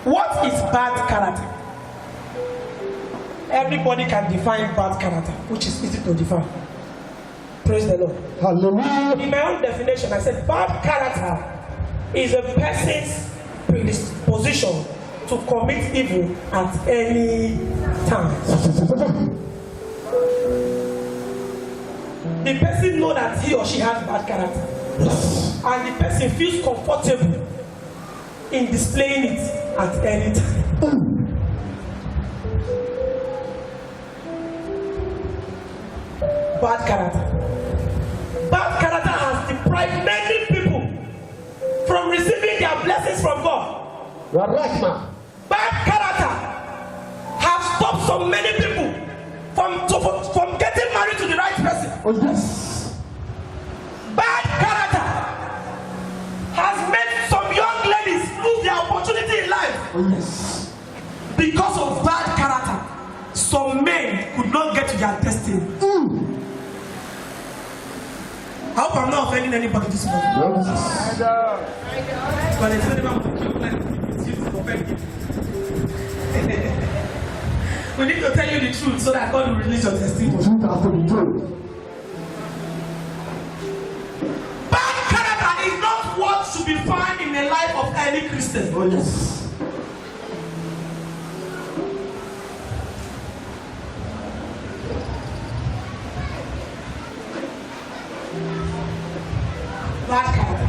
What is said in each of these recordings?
What is bad character? Everybody can define bad character, which is easy to define. Praise the Lord. Hallelujah. In my own definition, I said bad character is a person's predisposition to commit evil at any time. The person knows that he or she has bad character, and the person feels comfortable in displaying it at any time. Bad character. Bad character has deprived many people from receiving their blessings from God. You are right, man. Bad character has stopped so many people from getting married to the right person. Oh, yes. Bad character has made some young ladies lose their opportunity in life. Oh, yes. Because of bad character, some men could not get to their destiny. I hope I'm not offending anybody this morning. Yes. But it's not about it's used to offend you. We need to tell you the truth so that God will release your testimony. Bad character is not what should be found in the life of any Christian. Oh, yes. Bad character.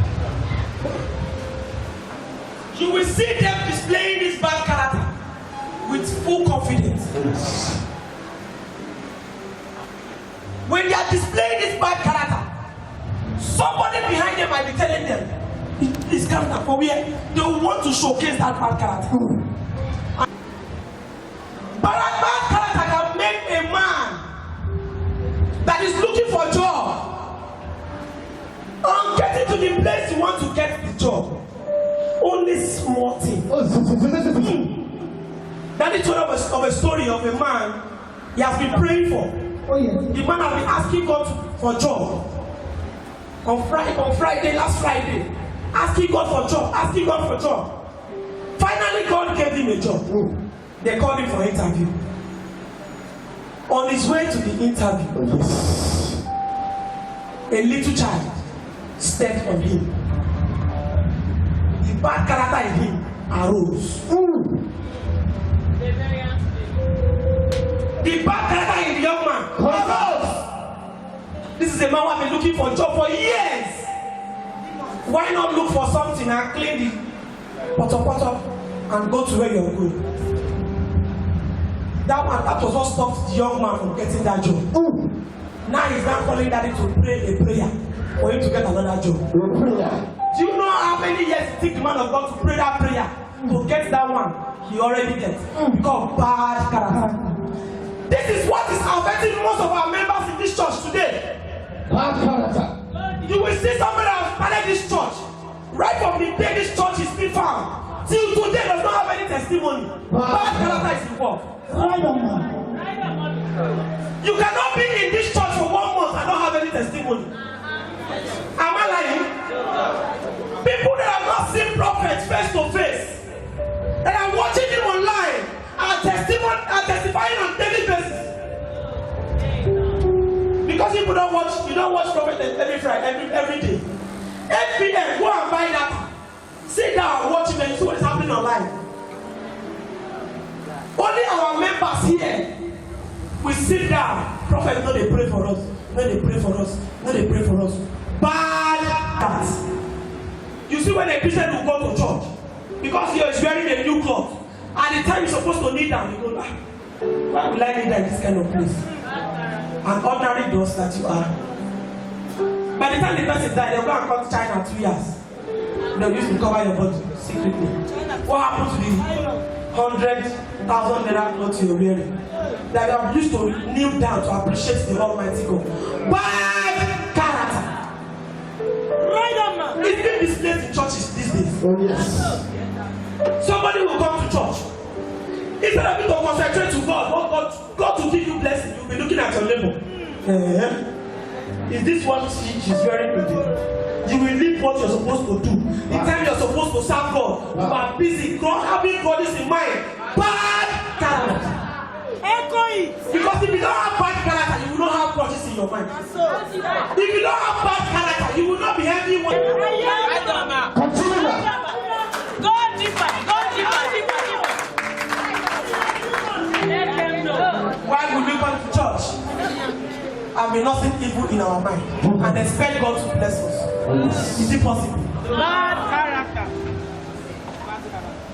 You will see them displaying this bad character with full confidence. Yes. When they are displaying this bad character, somebody behind them might be telling them, "This character for where they want to showcase that bad character." But that bad character can make a man that is looking for a job, on getting to the place you want to get the job, only small thing. That is one of a story of a man he has been praying for. Oh, yes. The man has been asking God for job. On Friday, last Friday, asking God for job, asking God for job. Finally, God gave him a job. They called him for interview. On his way to the interview, Oh, yes. a little child stepped on him. bad character in him arose. The bad character in the young man arose. This is a man who has been looking for a job for years. Why not look for something and clean the poto and go to where you're going? That was what stopped the young man from getting that job. Now he's not calling daddy to pray a prayer for him to get another job. Do you know how many years it took the man of God to pray that prayer to get that one he already gets? Because bad character. This is what is affecting most of our members in this church today. Bad character. You will see somebody that has started this church. Right from the day this church is being found, till today does not have any testimony. Bad character is involved. You cannot be in this church for 1 month and not have any testimony. Am I lying? People that have not seen prophets face to face, that are watching him online, are testifying on daily basis. Because you don't watch prophet every Friday, every day. 8 p.m. go and buy that. Sit down and watch him and see what is happening online. Only our members here, we sit down. Prophet, no, they pray for us. No, they pray for us. No, they pray for us. Bad hearts. You see when a Christian will go to church, because he is wearing a new cloth, and the time he's supposed to kneel down, he goes, why will I kneel down in this kind of place? An ordinary dust that you are. By the time the person died, they'll go and come to China 2 years. They'll use to cover your body secretly. What happened to the 100,000 naira clothes you're wearing? That I'm used to kneel down to appreciate the Almighty God. Bad character. Right on, man. It's been displayed in churches these days. Oh yes. Somebody will come to church. Instead of you to concentrate to God will give you blessing. You'll be looking at your neighbor. Is this what she's wearing today? You will leave what you're supposed to do. The time you're supposed to serve God, you are busy. God having God is in mind. Bad character. Echo it. Because if you don't have bad character, you will not have God in your mind. If you don't have bad character, you will not be having one. Continue that. Go deeper. Why would we come to church and be nothing evil in our mind and expect God to bless us? Is it possible? Bad character.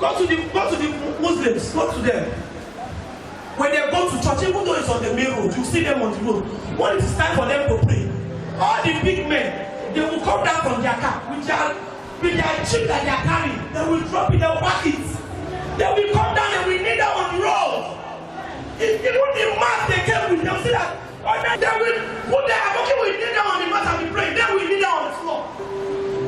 Go to the Muslims, go to them. When they go to church, even though it's on the main road, you see them on the road. When it is time for them to pray, all the big men, they will come down from their car with their chip that they are carrying. They will drop it, they will pack it. They will come down and we kneel down on the road. Even the mat they came with, they will see that. And then they will put their okay, we kneel down on the mat and we pray. Then we kneel down on the floor.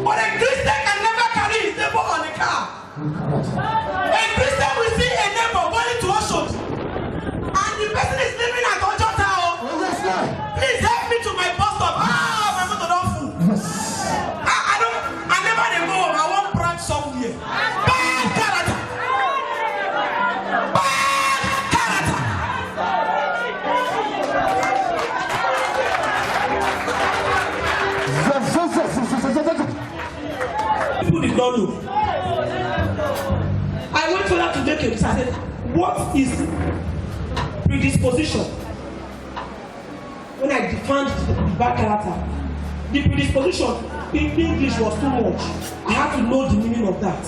But a Christian can never carry his neighbor on the car. A Christian will see a neighbor going to Oshod, and the person is living at Ojota. Please help me to my bus stop. My motor don't full. I never dey go home. I want branch somewhere. Bad character. People did not know. I went further to make a research. I said, what is predisposition? When I defined the bad character, the predisposition in English was too much. I had to know the meaning of that.